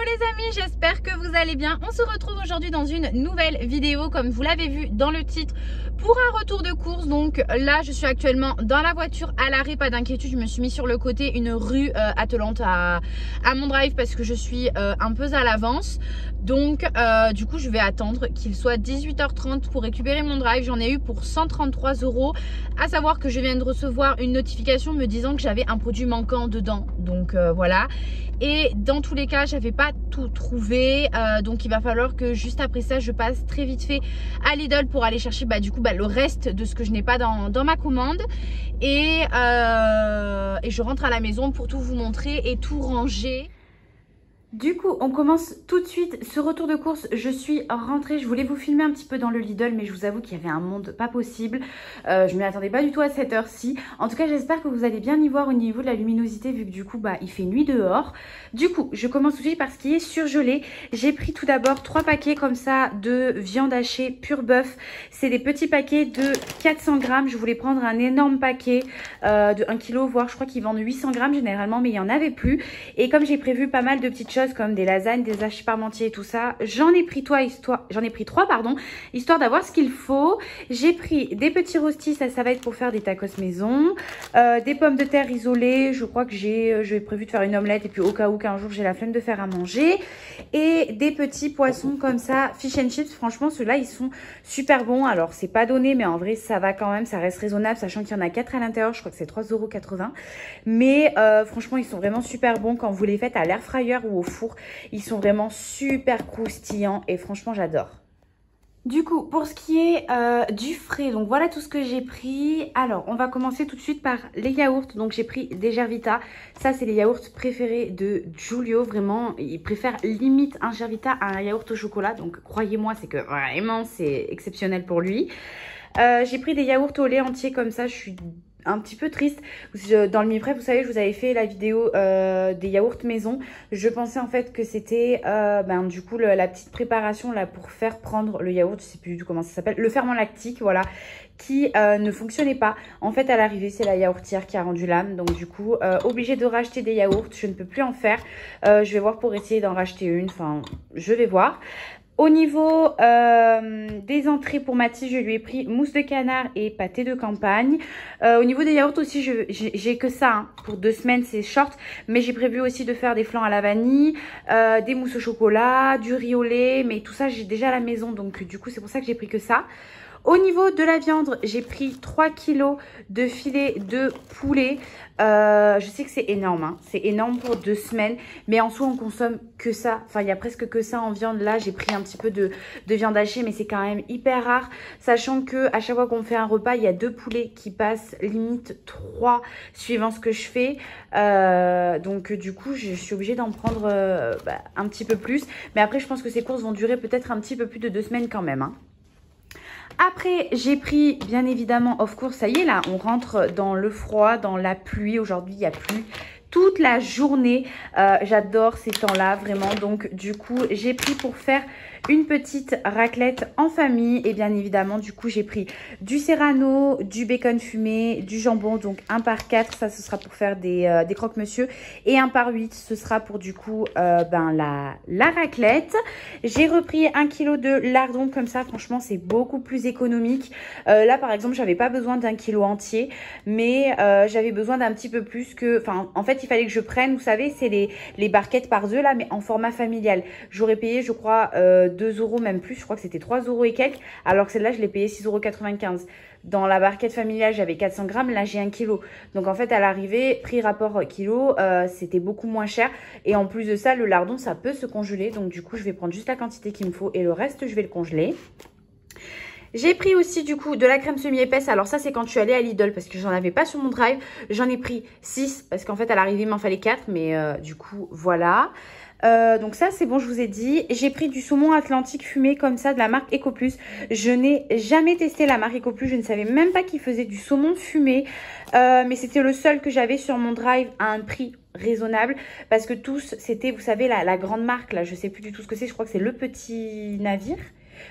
les amis, j'espère que vous allez bien. On se retrouve aujourd'hui dans une nouvelle vidéo comme vous l'avez vu dans le titre pour un retour de course. Donc là je suis actuellement dans la voiture à l'arrêt, pas d'inquiétude, je me suis mis sur le côté, une rue attelante à mon drive parce que je suis un peu à l'avance. Donc du coup je vais attendre qu'il soit 18h30 pour récupérer mon drive. J'en ai eu pour 133 €. À savoir que je viens de recevoir une notification me disant que j'avais un produit manquant dedans. Donc voilà. Et dans tous les cas j'avais pas tout trouvé, donc il va falloir que juste après ça je passe très vite fait à Lidl pour aller chercher le reste de ce que je n'ai pas dans ma commande. Et je rentre à la maison pour tout vous montrer et tout ranger. Du coup, on commence tout de suite ce retour de course. Je suis rentrée, je voulais vous filmer un petit peu dans le Lidl, mais je vous avoue qu'il y avait un monde pas possible. Je ne m'y attendais pas du tout à cette heure-ci. En tout cas, j'espère que vous allez bien y voir au niveau de la luminosité, vu que du coup, il fait nuit dehors. Du coup, je commence tout de suite par ce qui est surgelé. J'ai pris tout d'abord 3 paquets comme ça de viande hachée pur bœuf. C'est des petits paquets de 400 grammes. Je voulais prendre un énorme paquet de 1 kg, voire je crois qu'ils vendent 800 grammes généralement, mais il n'y en avait plus. Et comme j'ai prévu pas mal de petites choses comme des lasagnes, des hachis parmentiers et tout ça, j'en ai pris 3 histoire d'avoir ce qu'il faut. J'ai pris des petits rostis, ça va être pour faire des tacos maison, des pommes de terre isolées, je crois que j'ai prévu de faire une omelette et puis au cas où qu'un jour j'ai la flemme de faire à manger, et des petits poissons comme ça, fish and chips. Franchement ceux-là ils sont super bons. Alors c'est pas donné mais en vrai ça va quand même, ça reste raisonnable sachant qu'il y en a 4 à l'intérieur, je crois que c'est 3,80 €, mais franchement ils sont vraiment super bons quand vous les faites à l'air fryer ou au four. Ils sont vraiment super croustillants et franchement j'adore. Du coup, pour ce qui est du frais, donc voilà tout ce que j'ai pris. Alors, on va commencer tout de suite par les yaourts. Donc, j'ai pris des Gervita. Ça, c'est les yaourts préférés de Giulio. Vraiment, il préfère limite un Gervita à un yaourt au chocolat. Donc, croyez-moi, c'est que vraiment, c'est exceptionnel pour lui. J'ai pris des yaourts au lait entier comme ça. Je suis un petit peu triste. Dans le mi-prep, vous savez, je vous avais fait la vidéo des yaourts maison. Je pensais en fait que c'était du coup la petite préparation là pour faire prendre le yaourt, je sais plus du tout comment ça s'appelle, le ferment lactique, voilà, qui ne fonctionnait pas. En fait, à l'arrivée, c'est la yaourtière qui a rendu l'âme. Donc du coup, obligée de racheter des yaourts. Je ne peux plus en faire. Je vais voir pour essayer d'en racheter une. Enfin, je vais voir. Au niveau des entrées pour Mathis, je lui ai pris mousse de canard et pâté de campagne. Au niveau des yaourts aussi, j'ai que ça. Hein. Pour 2 semaines, c'est short. Mais j'ai prévu aussi de faire des flans à la vanille, des mousses au chocolat, du riz au lait. Mais tout ça, j'ai déjà à la maison. Donc du coup, c'est pour ça que j'ai pris que ça. Au niveau de la viande, j'ai pris 3 kg de filet de poulet. Je sais que c'est énorme, hein. C'est énorme pour 2 semaines. Mais en soi, on consomme que ça. Enfin, il y a presque que ça en viande. Là, j'ai pris un petit peu de viande hachée, mais c'est quand même hyper rare. Sachant que à chaque fois qu'on fait un repas, il y a 2 poulets qui passent, limite 3, suivant ce que je fais. Donc, du coup, je suis obligée d'en prendre un petit peu plus. Mais après, je pense que ces courses vont durer peut-être un petit peu plus de 2 semaines quand même, hein. Après, j'ai pris, bien évidemment, of course, ça y est, là, on rentre dans le froid, dans la pluie. Aujourd'hui, il y a plu toute la journée. J'adore ces temps-là, vraiment. Donc, du coup, j'ai pris pour faire une petite raclette en famille. Et bien évidemment, du coup, j'ai pris du serrano, du bacon fumé, du jambon. Donc, 1 par 4, ça, ce sera pour faire des croque-monsieur. Et 1 par 8, ce sera pour, du coup, la raclette. J'ai repris 1 kg de lardons comme ça. Franchement, c'est beaucoup plus économique. Là, par exemple, j'avais pas besoin d'1 kg entier. Mais j'avais besoin d'un petit peu plus que... Enfin, en fait, il fallait que je prenne, vous savez, c'est les barquettes par 2 là, mais en format familial. J'aurais payé, je crois, 2 € même plus, je crois que c'était 3 € et quelques, alors que celle-là je l'ai payé 6,95 €. Dans la barquette familiale j'avais 400 grammes, là j'ai 1 kg. Donc en fait à l'arrivée, prix rapport kilo, c'était beaucoup moins cher. Et en plus de ça, le lardon ça peut se congeler, donc du coup je vais prendre juste la quantité qu'il me faut et le reste je vais le congeler. J'ai pris aussi du coup de la crème semi-épaisse. Alors ça c'est quand je suis allée à Lidl parce que j'en avais pas sur mon drive. J'en ai pris 6 parce qu'en fait à l'arrivée il m'en fallait 4, mais du coup voilà. Donc ça c'est bon, je vous ai dit. J'ai pris du saumon atlantique fumé comme ça de la marque Ecoplus. Je n'ai jamais testé la marque Ecoplus, je ne savais même pas qu'ils faisaient du saumon fumé, mais c'était le seul que j'avais sur mon drive à un prix raisonnable parce que tous c'était, vous savez, la grande marque là, je sais plus du tout ce que c'est, je crois que c'est Le Petit Navire.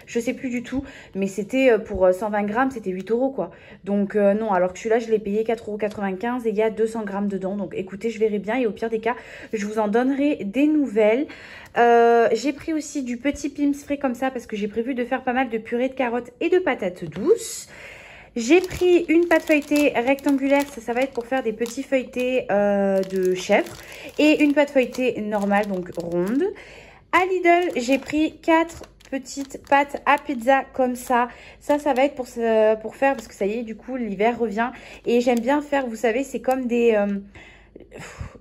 Je sais plus du tout, mais c'était pour 120 grammes, c'était 8 € quoi. Donc non, alors que celui-là, je l'ai payé 4,95 € et il y a 200 grammes dedans. Donc écoutez, je verrai bien et au pire des cas, je vous en donnerai des nouvelles. J'ai pris aussi du petit Pim's frais comme ça parce que j'ai prévu de faire pas mal de purée de carottes et de patates douces. J'ai pris une pâte feuilletée rectangulaire, ça va être pour faire des petits feuilletés de chèvre. Et une pâte feuilletée normale, donc ronde. À Lidl, j'ai pris 4 petites pâtes à pizza comme ça. Ça va être pour faire, parce que ça y est, du coup, l'hiver revient. Et j'aime bien faire, vous savez, c'est comme des...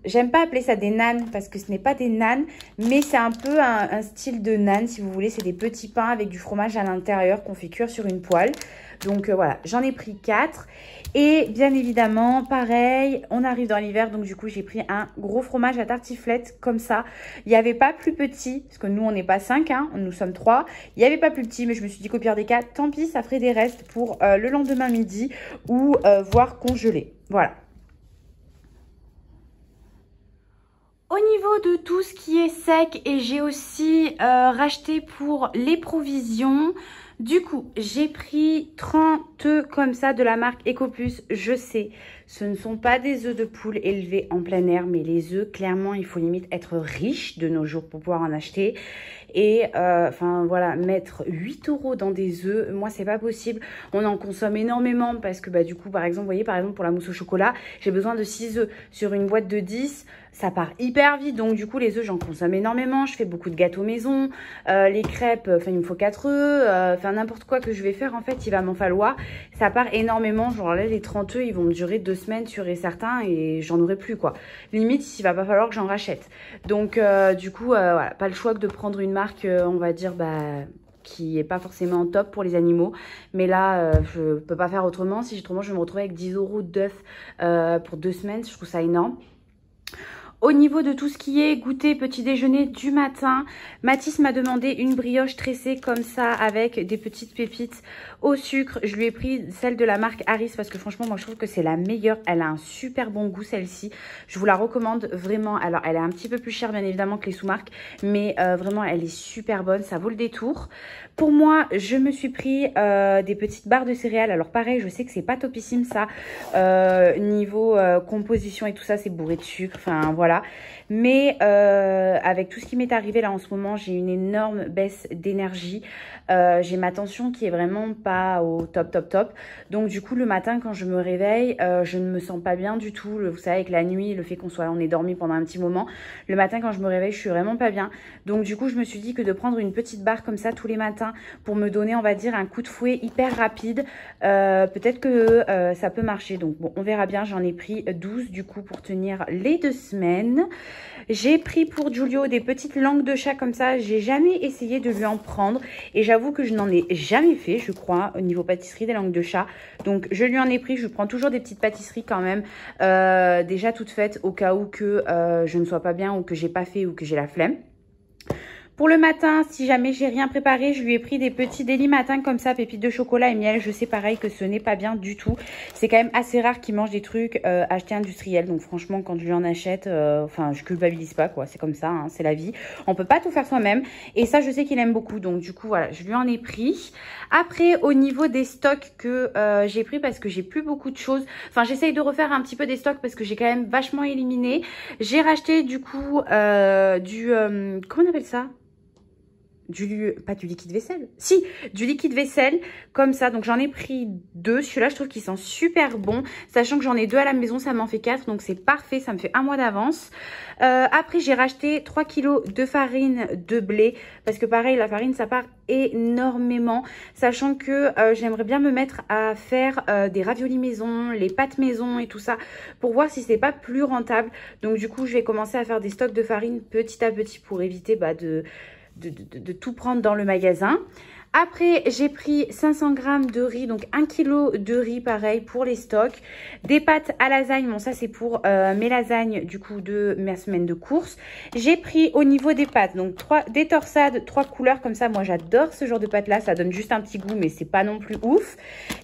j'aime pas appeler ça des nanes parce que ce n'est pas des nanes, mais c'est un peu un style de naan si vous voulez. C'est des petits pains avec du fromage à l'intérieur qu'on fait cuire sur une poêle. Donc voilà, j'en ai pris 4. Et bien évidemment, pareil, on arrive dans l'hiver. Donc du coup, j'ai pris un gros fromage à tartiflette comme ça. Il n'y avait pas plus petit, parce que nous, on n'est pas 5, hein, nous sommes 3. Il n'y avait pas plus petit, mais je me suis dit qu'au pire des cas, tant pis, ça ferait des restes pour le lendemain midi ou voire congelé. Voilà. Au niveau de tout ce qui est sec, et j'ai aussi racheté pour les provisions. Du coup, j'ai pris 30 œufs comme ça de la marque Ecoplus. Je sais, ce ne sont pas des œufs de poule élevés en plein air, mais les œufs, clairement, il faut limite être riche de nos jours pour pouvoir en acheter. Et enfin voilà, mettre 8 € dans des œufs, moi c'est pas possible. On en consomme énormément parce que bah du coup par exemple, vous voyez par exemple pour la mousse au chocolat, j'ai besoin de 6 œufs sur une boîte de 10. Ça part hyper vite, donc du coup les œufs j'en consomme énormément. Je fais beaucoup de gâteaux maison, les crêpes, enfin il me faut 4 œufs, enfin n'importe quoi que je vais faire en fait il va m'en falloir. Ça part énormément, genre là les 30 œufs ils vont me durer 2 semaines sûr et certain et j'en aurai plus quoi. Limite il va pas falloir que j'en rachète. Donc du coup voilà, pas le choix que de prendre une marque on va dire qui est pas forcément top pour les animaux, mais là je peux pas faire autrement. Si autrement je vais me retrouver avec 10 € d'œufs pour 2 semaines, je trouve ça énorme. Au niveau de tout ce qui est goûter, petit déjeuner du matin, Mathis m'a demandé une brioche tressée comme ça avec des petites pépites au sucre. Je lui ai pris celle de la marque Harris parce que franchement, moi je trouve que c'est la meilleure. Elle a un super bon goût celle-ci. Je vous la recommande vraiment. Alors, elle est un petit peu plus chère bien évidemment que les sous-marques, mais vraiment elle est super bonne. Ça vaut le détour. Pour moi, je me suis pris des petites barres de céréales. Alors pareil, je sais que c'est pas topissime ça. Niveau composition et tout ça, c'est bourré de sucre. Enfin voilà. Mais avec tout ce qui m'est arrivé là en ce moment, j'ai une énorme baisse d'énergie. J'ai ma tension qui est vraiment pas au top. Donc du coup le matin quand je me réveille, je ne me sens pas bien du tout. Vous savez avec la nuit, le fait on est dormi pendant un petit moment. Le matin quand je me réveille, je suis vraiment pas bien. Donc du coup je me suis dit que de prendre une petite barre comme ça tous les matins pour me donner on va dire un coup de fouet hyper rapide, peut-être que ça peut marcher. Donc bon on verra bien, j'en ai pris 12 du coup pour tenir les 2 semaines. J'ai pris pour Giulio des petites langues de chat comme ça. J'ai jamais essayé de lui en prendre et j'avoue que je n'en ai jamais fait, je crois, au niveau pâtisserie des langues de chat. Donc je lui en ai pris. Je prends toujours des petites pâtisseries quand même, déjà toutes faites au cas où que je ne sois pas bien ou que j'ai pas fait ou que j'ai la flemme. Pour le matin, si jamais j'ai rien préparé, je lui ai pris des petits délis matin comme ça, pépites de chocolat et miel. Je sais pareil que ce n'est pas bien du tout. C'est quand même assez rare qu'il mange des trucs achetés industriels. Donc franchement, quand je lui en achète, enfin je culpabilise pas quoi. C'est comme ça, hein, c'est la vie. On peut pas tout faire soi-même. Et ça, je sais qu'il aime beaucoup. Donc du coup, voilà, je lui en ai pris. Après, au niveau des stocks que j'ai pris parce que j'ai plus beaucoup de choses. Enfin, j'essaye de refaire un petit peu des stocks parce que j'ai quand même vachement éliminé. J'ai racheté du coup comment on appelle ça ? Pas du liquide vaisselle, si, du liquide vaisselle comme ça. Donc j'en ai pris 2, celui-là je trouve qu'il sent super bon, sachant que j'en ai 2 à la maison, ça m'en fait 4, donc c'est parfait, ça me fait 1 mois d'avance. Après j'ai racheté 3 kg de farine de blé, parce que pareil la farine ça part énormément, sachant que j'aimerais bien me mettre à faire des raviolis maison, les pâtes maison et tout ça, pour voir si c'est pas plus rentable. Donc du coup je vais commencer à faire des stocks de farine petit à petit pour éviter de tout prendre dans le magasin. Après, j'ai pris 500 g de riz, donc 1 kg de riz, pareil, pour les stocks. Des pâtes à lasagne, bon ça c'est pour mes lasagnes, du coup, de ma semaine de course. J'ai pris au niveau des pâtes, donc des torsades, 3 couleurs, comme ça, moi j'adore ce genre de pâtes-là, ça donne juste un petit goût, mais c'est pas non plus ouf.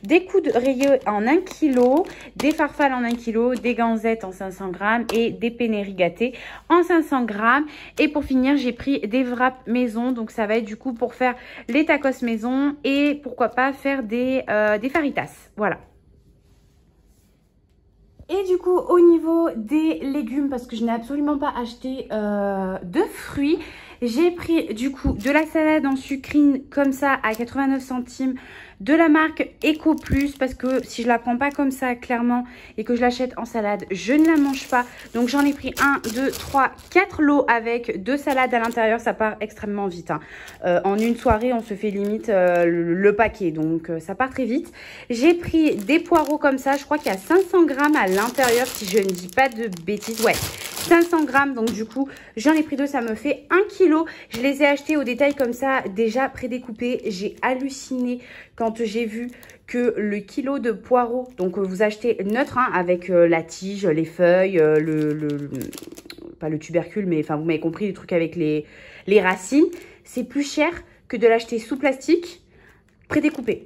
Des coudes rayés en 1 kg, des farfales en 1 kg, des ganzettes en 500 g et des penne rigatées en 500 g. Et pour finir, j'ai pris des wraps maison, donc ça va être du coup pour faire les tacos sauce maison et pourquoi pas faire des faritas. Voilà. Et du coup, au niveau des légumes, parce que je n'ai absolument pas acheté de fruits, j'ai pris du coup de la salade en sucrine comme ça à 89 centimes de la marque Eco Plus, parce que si je la prends pas comme ça clairement et que je l'achète en salade, je ne la mange pas. Donc j'en ai pris 1, 2, 3, 4 lots avec 2 salades à l'intérieur. Ça part extrêmement vite, hein. En une soirée, on se fait limite le paquet, donc ça part très vite. J'ai pris des poireaux comme ça, je crois qu'il y a 500 grammes à l'intérieur si je ne dis pas de bêtises. Ouais, 500 grammes, donc du coup j'en ai pris 2, ça me fait 1 kg. Je les ai achetés au détail comme ça, déjà prédécoupés. J'ai halluciné quand j'ai vu que le kilo de poireaux, donc vous achetez neutre, hein, avec la tige, les feuilles, pas le tubercule, mais enfin vous m'avez compris, les trucs avec les racines, c'est plus cher que de l'acheter sous plastique prédécoupé.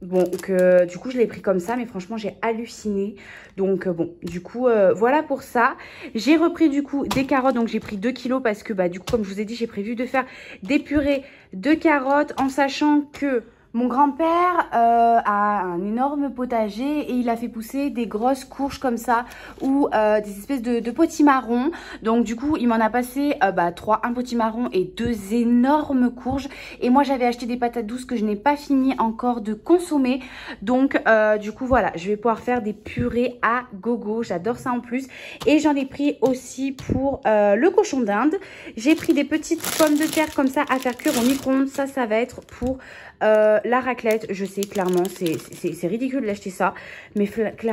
Bon, du coup, je l'ai pris comme ça, mais franchement, j'ai halluciné. Donc, bon, du coup, voilà pour ça. J'ai repris, du coup, des carottes. Donc, j'ai pris 2 kilos parce que, bah, du coup, comme je vous ai dit, j'ai prévu de faire des purées de carottes en sachant que mon grand-père a un énorme potager et il a fait pousser des grosses courges comme ça ou des espèces de potimarrons. Donc du coup, il m'en a passé 3, un potimarron et 2 énormes courges. Et moi, j'avais acheté des patates douces que je n'ai pas fini encore de consommer. Donc du coup, voilà, je vais pouvoir faire des purées à gogo. J'adore ça en plus. Et j'en ai pris aussi pour le cochon d'Inde. J'ai pris des petites pommes de terre comme ça à faire cuire au micro-ondes. Ça va être pour la raclette. Je sais clairement, c'est ridicule d'acheter ça, mais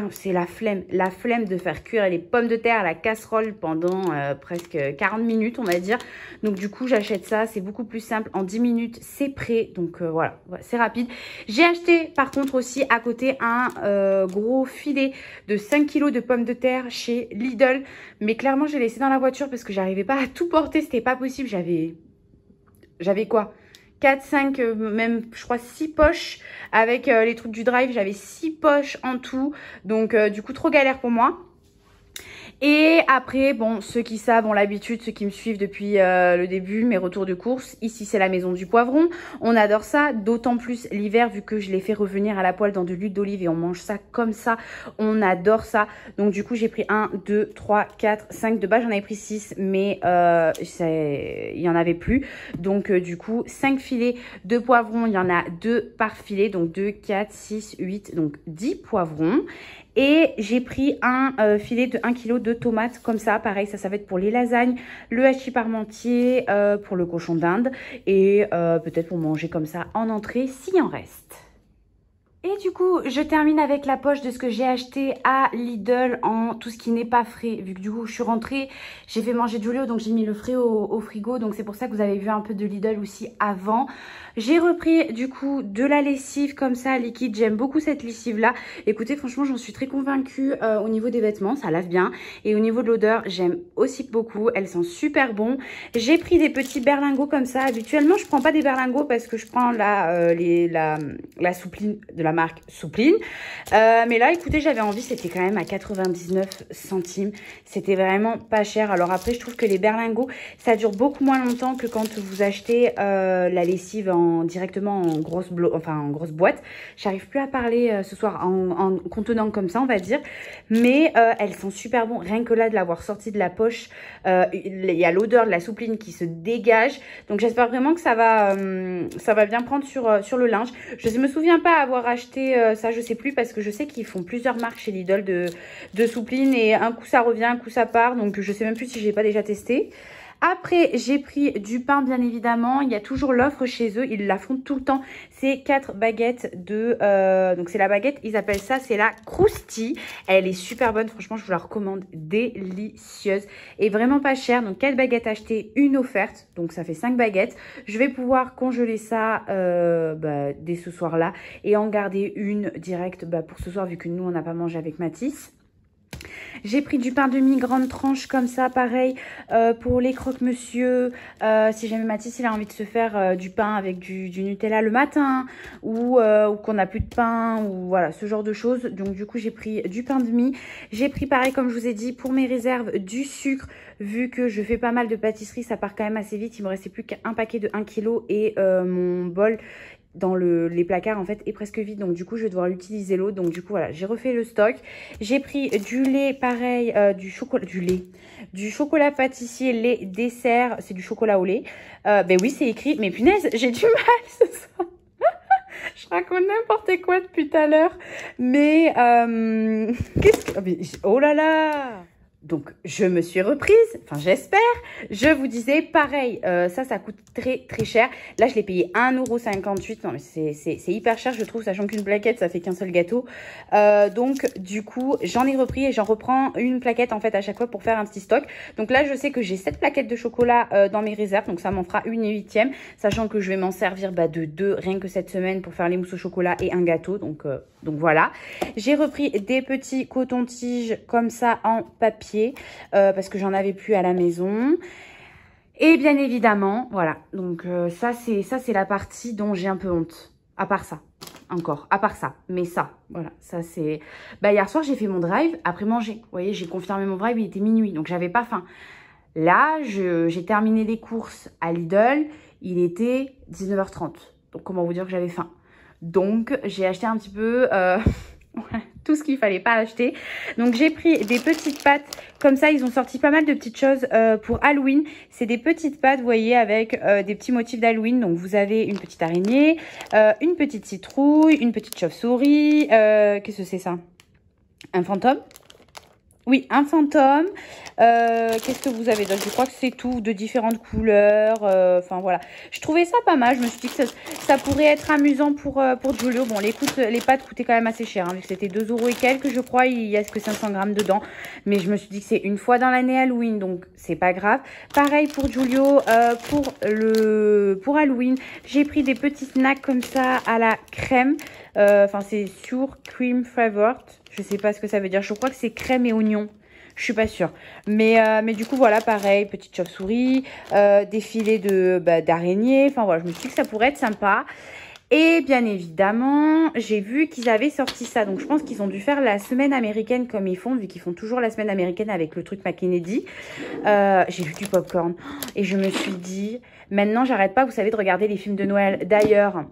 c'est la flemme de faire cuire les pommes de terre à la casserole pendant presque 40 minutes, on va dire. Donc du coup, j'achète ça, c'est beaucoup plus simple. En 10 minutes, c'est prêt. Donc voilà, c'est rapide. J'ai acheté par contre aussi à côté un gros filet de 5 kg de pommes de terre chez Lidl, mais clairement, j'ai laissé dans la voiture parce que j'arrivais pas à tout porter, c'était pas possible. J'avais quoi, 4, 5, même je crois 6 poches avec les trucs du drive. J'avais 6 poches en tout. Donc du coup trop galère pour moi. Et après, bon, ceux qui savent ont l'habitude, ceux qui me suivent depuis le début, mes retours de course, ici c'est la maison du poivron. On adore ça, d'autant plus l'hiver vu que je l'ai fait revenir à la poêle dans de l'huile d'olive et on mange ça comme ça. On adore ça. Donc du coup, j'ai pris 1, 2, 3, 4, 5. De base, j'en avais pris 6, mais il n'y en avait plus. Donc du coup, 5 filets de poivrons. Il y en a 2 par filet, donc 2, 4, 6, 8, donc 10 poivrons. Et j'ai pris un filet de 1 kg de tomates comme ça. Pareil, ça va être pour les lasagnes, le hachis parmentier, pour le cochon d'Inde. Et peut-être pour manger comme ça en entrée s'il en reste. Et du coup, je termine avec la poche de ce que j'ai acheté à Lidl en tout ce qui n'est pas frais. Vu que du coup, je suis rentrée, j'ai fait manger Julio, donc j'ai mis le frais au frigo. Donc c'est pour ça que vous avez vu un peu de Lidl aussi avant. J'ai repris du coup de la lessive comme ça, liquide. J'aime beaucoup cette lessive-là. Écoutez, franchement, j'en suis très convaincue au niveau des vêtements. Ça lave bien. Et au niveau de l'odeur, j'aime aussi beaucoup. Elles sont super bon. J'ai pris des petits berlingots comme ça. Habituellement, je prends pas des berlingots parce que je prends la soupline de la marque Soupline. Mais là, écoutez, j'avais envie. C'était quand même à 99 centimes. C'était vraiment pas cher. Alors après, je trouve que les berlingots, ça dure beaucoup moins longtemps que quand vous achetez la lessive directement en grosse boîte. J'arrive plus à parler ce soir en contenant comme ça, on va dire. Mais elles sont super bonnes. Rien que là, de l'avoir sorti de la poche, il y a l'odeur de la soupline qui se dégage. Donc j'espère vraiment que ça va bien prendre sur le linge. Je me souviens pas avoir acheté ça, je sais plus, parce que je sais qu'ils font plusieurs marques chez Lidl de soupline. Et un coup ça revient, un coup ça part. Donc je sais même plus si j'ai pas déjà testé. Après, j'ai pris du pain, bien évidemment. Il y a toujours l'offre chez eux. Ils la font tout le temps. C'est 4 baguettes de... donc, c'est la baguette. Ils appellent ça, c'est la Crousti. Elle est super bonne. Franchement, je vous la recommande. Délicieuse. Et vraiment pas chère. Donc, 4 baguettes achetées, une offerte. Donc, ça fait 5 baguettes. Je vais pouvoir congeler ça dès ce soir-là. Et en garder une directe pour ce soir, vu que nous, on n'a pas mangé avec Mathis. J'ai pris du pain demi grande tranche comme ça, pareil, pour les croque-monsieur. Si jamais Mathis il a envie de se faire du pain avec du Nutella le matin ou qu'on n'a plus de pain ou voilà, ce genre de choses. Donc du coup, j'ai pris du pain demi. J'ai pris pareil, comme je vous ai dit, pour mes réserves, du sucre. Vu que je fais pas mal de pâtisserie, ça part quand même assez vite. Il me restait plus qu'un paquet de 1 kg et mon bol dans les placards en fait est presque vide, donc du coup je vais devoir l'utiliser l'autre. Donc du coup voilà, j'ai refait le stock. J'ai pris du lait pareil, du chocolat pâtissier, lait dessert, c'est du chocolat au lait. Ben oui, c'est écrit, mais punaise, j'ai du mal ce soir. Je raconte n'importe quoi depuis tout à l'heure, mais qu'est-ce que... Oh là là! Donc, je me suis reprise, enfin j'espère. Je vous disais, pareil, ça coûte très très cher. Là, je l'ai payé 1,58 €. Non, mais c'est hyper cher, je trouve, sachant qu'une plaquette, ça fait qu'un seul gâteau. Donc, du coup, j'en ai repris et j'en reprends une plaquette, en fait, à chaque fois pour faire un petit stock. Donc là, je sais que j'ai 7 plaquettes de chocolat dans mes réserves. Donc, ça m'en fera une 8e. Sachant que je vais m'en servir de 2 rien que cette semaine pour faire les mousses au chocolat et un gâteau. Donc voilà. J'ai repris des petits cotons-tiges comme ça en papier. Parce que j'en avais plus à la maison. Et bien évidemment, voilà. Donc ça c'est la partie dont j'ai un peu honte. À part ça, encore. À part ça. Mais ça, voilà. Ça c'est... Bah hier soir, j'ai fait mon drive après manger. Vous voyez, j'ai confirmé mon drive, il était minuit. Donc j'avais pas faim. Là, j'ai terminé les courses à Lidl. Il était 19h30. Donc comment vous dire que j'avais faim. Donc j'ai acheté un petit peu... tout ce qu'il fallait pas acheter. Donc j'ai pris des petites pâtes comme ça. Ils ont sorti pas mal de petites choses pour Halloween. C'est des petites pâtes, vous voyez, avec des petits motifs d'Halloween. Donc vous avez une petite araignée, une petite citrouille, une petite chauve-souris. Qu'est-ce que c'est ça? Un fantôme? Oui, un fantôme. Qu'est-ce que vous avez d'autre? Je crois que c'est tout, de différentes couleurs. Enfin, voilà. Je trouvais ça pas mal. Je me suis dit que ça pourrait être amusant pour Giulio. Bon, les pâtes coûtaient quand même assez cher. Hein, vu que c'était 2 € et quelques, je crois. Il y a que 500 grammes dedans. Mais je me suis dit que c'est une fois dans l'année Halloween. Donc, c'est pas grave. Pareil pour Giulio. Pour Halloween, j'ai pris des petits snacks comme ça à la crème. Enfin, c'est sur cream flavored. Je sais pas ce que ça veut dire. Je crois que c'est crème et oignon. Je suis pas sûre. Mais du coup, voilà, pareil. Petite chauve-souris. Des filets d'araignée. Enfin, voilà, je me suis dit que ça pourrait être sympa. Et bien évidemment, j'ai vu qu'ils avaient sorti ça. Donc, je pense qu'ils ont dû faire la semaine américaine comme ils font. Vu qu'ils font toujours la semaine américaine avec le truc McKennedy. J'ai vu du popcorn. Et je me suis dit... Maintenant, j'arrête pas, vous savez, de regarder les films de Noël. D'ailleurs,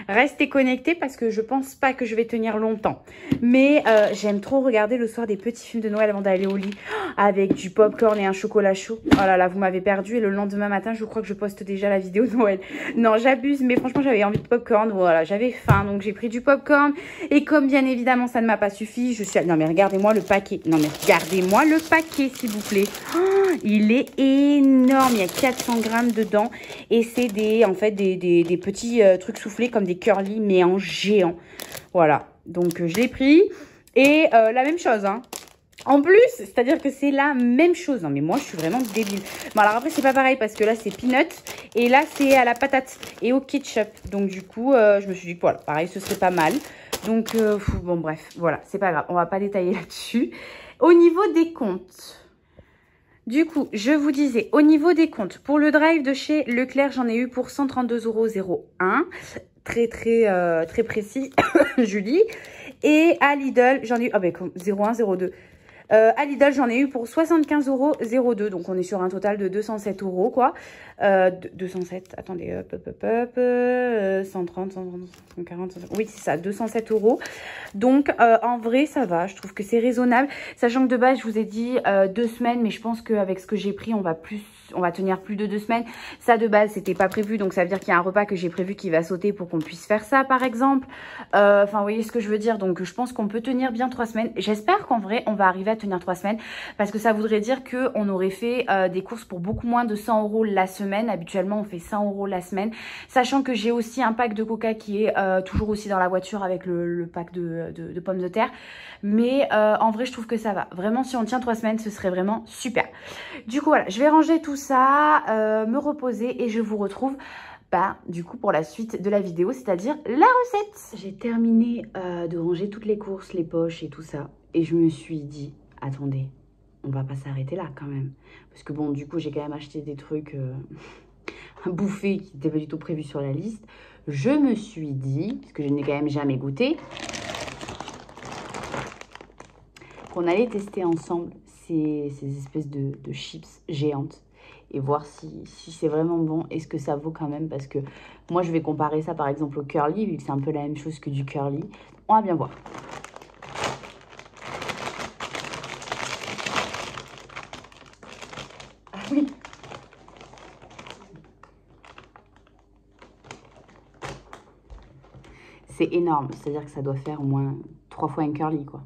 restez connectés parce que je pense pas que je vais tenir longtemps. Mais j'aime trop regarder le soir des petits films de Noël avant d'aller au lit avec du popcorn et un chocolat chaud. Oh là là, vous m'avez perdu. Et le lendemain matin, je crois que je poste déjà la vidéo de Noël. Non, j'abuse, mais franchement, j'avais envie de popcorn. Voilà, j'avais faim, donc j'ai pris du popcorn. Et comme bien évidemment, ça ne m'a pas suffi, je suis... Non, mais regardez-moi le paquet. Non, mais regardez-moi le paquet, s'il vous plaît. Oh, il est énorme. Il y a 400 grammes dedans et c'est en fait des petits trucs soufflés comme des curly mais en géant. Voilà, donc je l'ai pris et la même chose hein. En plus, c'est-à-dire que c'est la même chose. Non mais moi je suis vraiment débile. Bon alors après c'est pas pareil parce que là c'est peanut et là c'est à la patate et au ketchup. Donc du coup je me suis dit que voilà, pareil ce serait pas mal. Donc bon bref, voilà, c'est pas grave, on va pas détailler là-dessus. Au niveau des comptes, du coup, je vous disais, au niveau des comptes, pour le drive de chez Leclerc, j'en ai eu pour 132,01 €. Très précis, Julie. Et à Lidl, j'en ai eu... Ah ben, 01, 02. À Lidl, j'en ai eu pour 75,02 €. Donc, on est sur un total de 207 € quoi. 207, attendez, 130, 140, oui, c'est ça, 207 €. Donc, en vrai, ça va. Je trouve que c'est raisonnable. Sachant que de base, je vous ai dit 2 semaines. Mais je pense qu'avec ce que j'ai pris, on va tenir plus de 2 semaines. Ça, de base, c'était pas prévu. Donc, ça veut dire qu'il y a un repas que j'ai prévu qui va sauter pour qu'on puisse faire ça, par exemple. Enfin, vous voyez ce que je veux dire. Donc, je pense qu'on peut tenir bien 3 semaines. J'espère qu'en vrai, on va arriver à tenir 3 semaines. Parce que ça voudrait dire qu'on aurait fait des courses pour beaucoup moins de 100 € la semaine. Habituellement, on fait 100 € la semaine. Sachant que j'ai aussi un pack de coca qui est toujours aussi dans la voiture avec le pack de pommes de terre. Mais en vrai, je trouve que ça va. Vraiment, si on tient 3 semaines, ce serait vraiment super. Du coup, voilà, je vais ranger tout ça, me reposer et je vous retrouve du coup pour la suite de la vidéo, c'est-à-dire la recette. J'ai terminé de ranger toutes les courses, les poches et tout ça. Et je me suis dit, attendez, on va pas s'arrêter là quand même. Parce que bon, du coup, j'ai quand même acheté des trucs à bouffer qui n'étaient pas du tout prévus sur la liste. Je me suis dit, parce que je n'ai quand même jamais goûté, qu'on allait tester ensemble ces espèces de chips géantes et voir si c'est vraiment bon et ce que ça vaut quand même. Parce que moi, je vais comparer ça par exemple au curly, vu que c'est un peu la même chose que du curly. On va bien voir. Ah oui. C'est énorme, c'est-à-dire que ça doit faire au moins 3 fois un curly, quoi.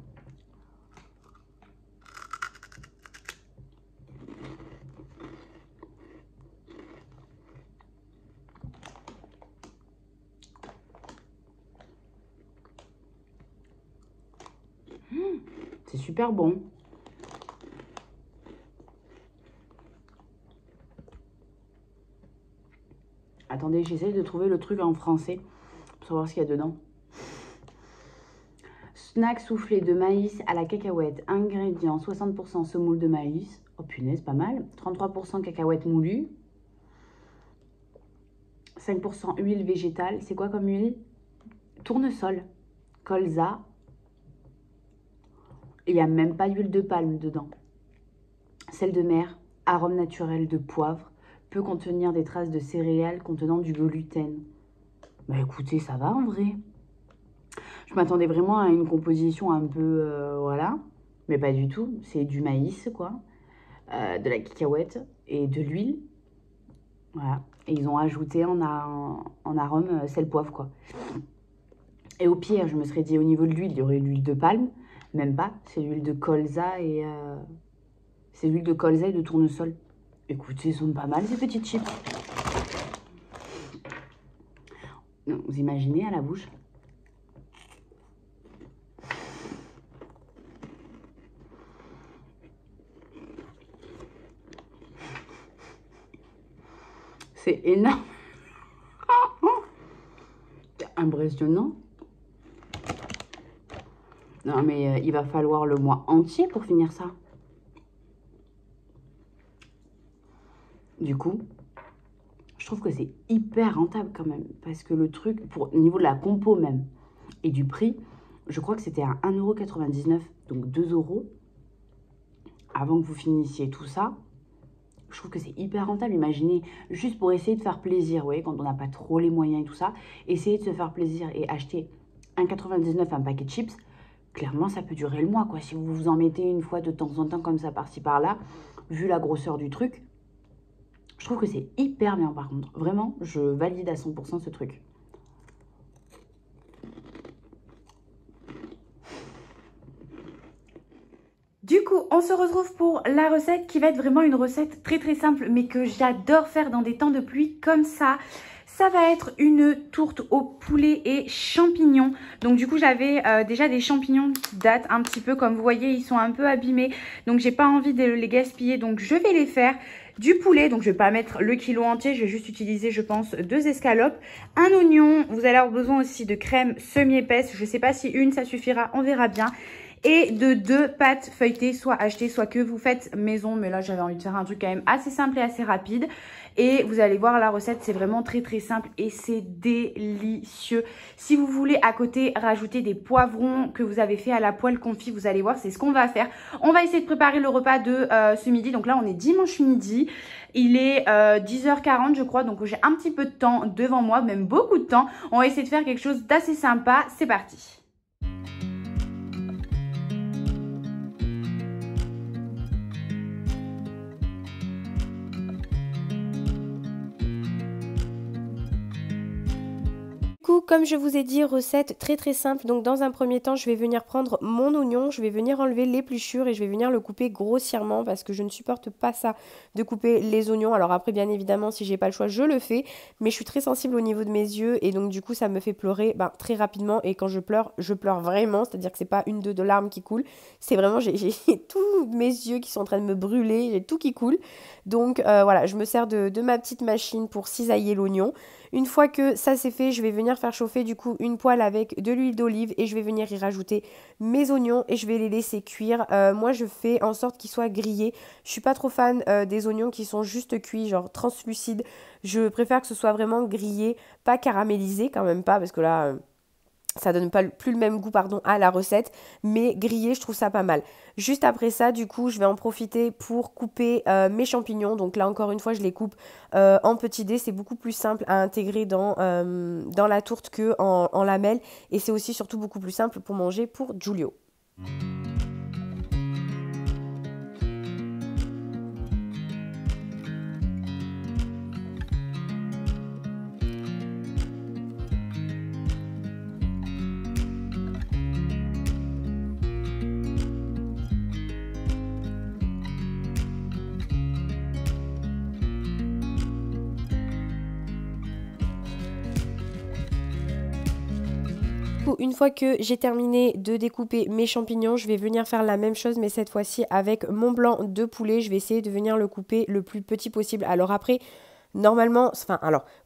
C'est super bon. Attendez, j'essaie de trouver le truc en français pour savoir ce qu'il y a dedans. Snack soufflé de maïs à la cacahuète. Ingrédients 60% semoule de maïs. Oh punaise, pas mal. 33% cacahuètes moulues. 5% huile végétale. C'est quoi comme huile? Tournesol. Colza. Il n'y a même pas d'huile de palme dedans. Sel de mer. Arôme naturel de poivre. Peut contenir des traces de céréales contenant du gluten. Bah écoutez, ça va en vrai. Je m'attendais vraiment à une composition un peu, voilà, mais pas du tout. C'est du maïs, quoi, de la cacahuète et de l'huile. Voilà. Et ils ont ajouté en arôme sel poivre, quoi. Et au pire, je me serais dit au niveau de l'huile, il y aurait l'huile de palme. Même pas, c'est l'huile de colza et de tournesol. Écoutez, ils sont pas mal ces petites chips. Vous imaginez à la bouche? C'est énorme. C'est impressionnant. Non, mais il va falloir le mois entier pour finir ça. Du coup, je trouve que c'est hyper rentable quand même. Parce que le truc, au niveau de la compo même, et du prix, je crois que c'était à 1,99 €, donc 2 €, avant que vous finissiez tout ça. Je trouve que c'est hyper rentable. Imaginez, juste pour essayer de faire plaisir, vous voyez, quand on n'a pas trop les moyens et tout ça, essayer de se faire plaisir et acheter 1,99 € un paquet de chips, clairement, ça peut durer le mois, quoi. Si vous vous en mettez une fois de temps en temps, comme ça, par-ci, par-là, vu la grosseur du truc, je trouve que c'est hyper bien, par contre. Vraiment, je valide à 100% ce truc. Du coup, on se retrouve pour la recette qui va être vraiment une recette très très simple, mais que j'adore faire dans des temps de pluie comme ça. Ça va être une tourte au poulet et champignons. Donc du coup, j'avais déjà des champignons qui datent un petit peu. Comme vous voyez, ils sont un peu abîmés. Donc j'ai pas envie de les gaspiller. Donc je vais les faire. Du poulet, donc je vais pas mettre le kilo entier. Je vais juste utiliser, je pense, 2 escalopes. Un oignon. Vous allez avoir besoin aussi de crème semi-épaisse. Je sais pas si une, ça suffira. On verra bien. Et de 2 pâtes feuilletées, soit achetées, soit que vous faites maison. Mais là, j'avais envie de faire un truc quand même assez simple et assez rapide. Et vous allez voir la recette, c'est vraiment très très simple et c'est délicieux. Si vous voulez à côté rajouter des poivrons que vous avez fait à la poêle confit, vous allez voir, c'est ce qu'on va faire. On va essayer de préparer le repas de ce midi. Donc là, on est dimanche midi. Il est 10h40 je crois, donc j'ai un petit peu de temps devant moi, même beaucoup de temps. On va essayer de faire quelque chose d'assez sympa. C'est parti. Comme je vous ai dit, recette très très simple. Donc dans un premier temps, je vais venir prendre mon oignon, je vais venir enlever l'épluchure et je vais venir le couper grossièrement parce que je ne supporte pas ça de couper les oignons. Alors après, bien évidemment, si j'ai pas le choix, je le fais, mais je suis très sensible au niveau de mes yeux et donc du coup, ça me fait pleurer très rapidement et quand je pleure vraiment, c'est-à-dire que c'est pas une de larmes qui coulent, c'est vraiment, j'ai tous mes yeux qui sont en train de me brûler, j'ai tout qui coule. Donc voilà, je me sers de ma petite machine pour cisailler l'oignon. Une fois que ça c'est fait, je vais venir faire faire chauffer du coup une poêle avec de l'huile d'olive et je vais venir y rajouter mes oignons et je vais les laisser cuire. Moi je fais en sorte qu'ils soient grillés. Je suis pas trop fan des oignons qui sont juste cuits, genre translucides. Je préfère que ce soit vraiment grillé, pas caramélisé quand même pas parce que là... ça donne pas plus le même goût à la recette, mais grillé je trouve ça pas mal. Juste après ça du coup je vais en profiter pour couper mes champignons. Donc là encore une fois je les coupe en petits dés, c'est beaucoup plus simple à intégrer dans la tourte que en lamelles. Et c'est aussi surtout beaucoup plus simple pour manger pour Giulio. Une fois que j'ai terminé de découper mes champignons, je vais venir faire la même chose mais cette fois-ci avec mon blanc de poulet. Je vais essayer de venir le couper le plus petit possible. Alors après, normalement,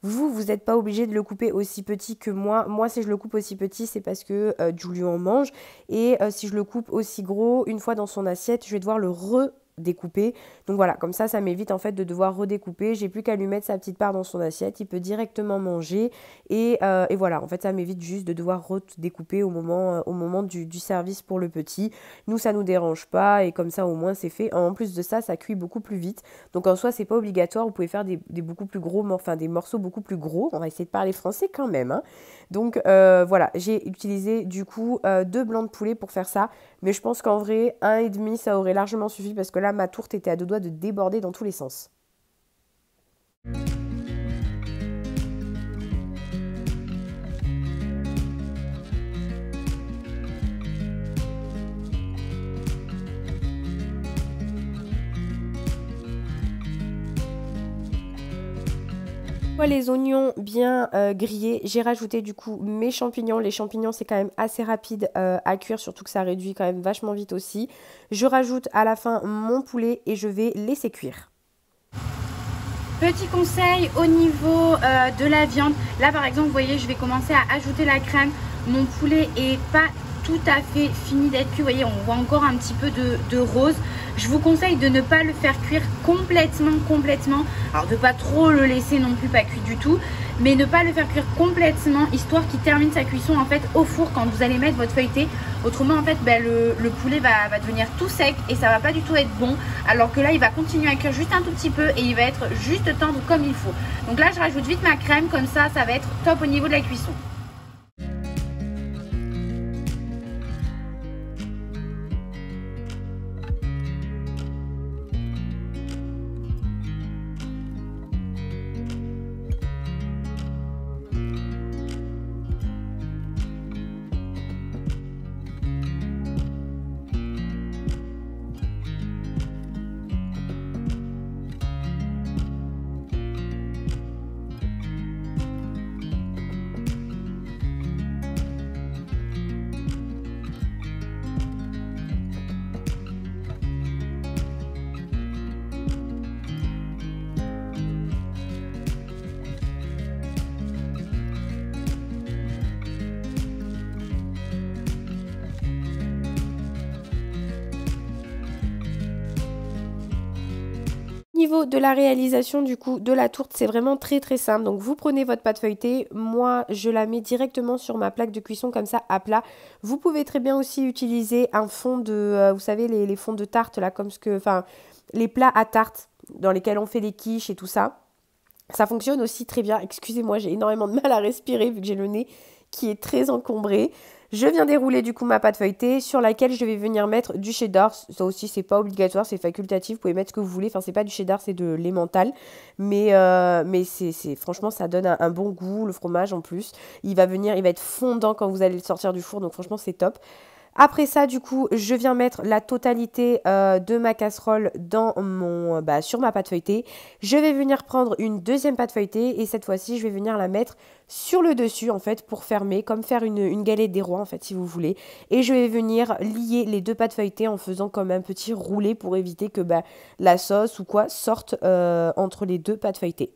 vous n'êtes pas obligé de le couper aussi petit que moi. Moi, si je le coupe aussi petit, c'est parce que Giulio en mange. Et si je le coupe aussi gros, une fois dans son assiette, je vais devoir le redécouper. Donc voilà, comme ça m'évite en fait de devoir redécouper. J'ai plus qu'à lui mettre sa petite part dans son assiette. Il peut directement manger. Et voilà, en fait, ça m'évite juste de devoir redécouper au moment du service pour le petit. Nous, ça nous dérange pas. Et comme ça, au moins, c'est fait. En plus de ça, ça cuit beaucoup plus vite. Donc en soi, c'est pas obligatoire. Vous pouvez faire des beaucoup plus gros, des morceaux beaucoup plus gros. On va essayer de parler français quand même. Hein. Donc voilà, j'ai utilisé du coup 2 blancs de poulet pour faire ça. Mais je pense qu'en vrai, 1,5 ça aurait largement suffi parce que là, ma tourte était à 2 doigts de déborder dans tous les sens. Les oignons bien grillés, j'ai rajouté du coup mes champignons. Les champignons c'est quand même assez rapide à cuire, surtout que ça réduit quand même vachement vite aussi. Je rajoute à la fin mon poulet et je vais laisser cuire. Petit conseil au niveau de la viande. Là par exemple vous voyez je vais commencer à ajouter la crème. Mon poulet est pas tout à fait fini d'être cuit. Vous voyez on voit encore un petit peu de rose. Je vous conseille de ne pas le faire cuire complètement. Alors de pas trop le laisser non plus pas cuit du tout. Mais ne pas le faire cuire complètement, histoire qu'il termine sa cuisson en fait au four quand vous allez mettre votre feuilleté. Autrement en fait le poulet va devenir tout sec et ça va pas du tout être bon. Alors que là il va continuer à cuire juste un tout petit peu et il va être juste tendre comme il faut. Donc là je rajoute vite ma crème, comme ça va être top au niveau de la cuisson. Niveau de la réalisation du coup de la tourte, c'est vraiment très simple. Donc vous prenez votre pâte feuilletée, moi je la mets directement sur ma plaque de cuisson comme ça à plat. Vous pouvez très bien aussi utiliser un fond de, vous savez les fonds de tarte là, les plats à tarte dans lesquels on fait les quiches et tout ça. Ça fonctionne aussi très bien. Excusez-moi, j'ai énormément de mal à respirer vu que j'ai le nez qui est très encombré. Je viens dérouler du coup ma pâte feuilletée sur laquelle je vais venir mettre du cheddar. Ça aussi c'est pas obligatoire, c'est facultatif, vous pouvez mettre ce que vous voulez. Enfin c'est pas du cheddar, c'est de l'emmental. Mais franchement ça donne un bon goût, le fromage en plus. Il va être fondant quand vous allez le sortir du four, donc franchement c'est top. Après ça, du coup, je viens mettre la totalité de ma casserole sur ma pâte feuilletée. Je vais venir prendre une deuxième pâte feuilletée et cette fois-ci, je vais venir la mettre sur le dessus, en fait, pour fermer, comme faire une galette des rois, en fait, si vous voulez. Et je vais venir lier les deux pâtes feuilletées en faisant comme un petit roulé pour éviter que la sauce ou quoi sorte entre les deux pâtes feuilletées.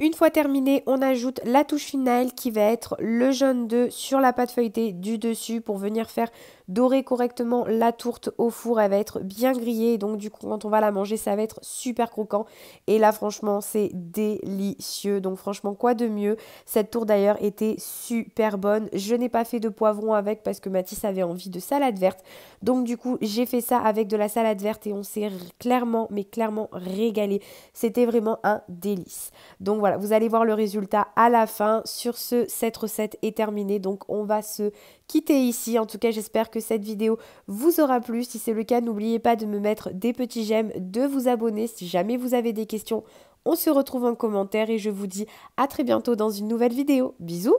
Une fois terminé, on ajoute la touche finale qui va être le jaune d'œuf sur la pâte feuilletée du dessus pour venir faire dorer correctement la tourte au four. Elle va être bien grillée, donc du coup quand on va la manger ça va être super croquant et là franchement c'est délicieux. Donc franchement quoi de mieux. Cette tourte d'ailleurs était super bonne. Je n'ai pas fait de poivron avec parce que Mathis avait envie de salade verte, donc du coup j'ai fait ça avec de la salade verte et on s'est clairement régalé. C'était vraiment un délice. Donc voilà, vous allez voir le résultat à la fin. Sur ce, cette recette est terminée, donc on va se quitter ici. En tout cas, j'espère que cette vidéo vous aura plu. Si c'est le cas, n'oubliez pas de me mettre des petits j'aime, de vous abonner. Si jamais vous avez des questions, on se retrouve en commentaire et je vous dis à très bientôt dans une nouvelle vidéo. Bisous!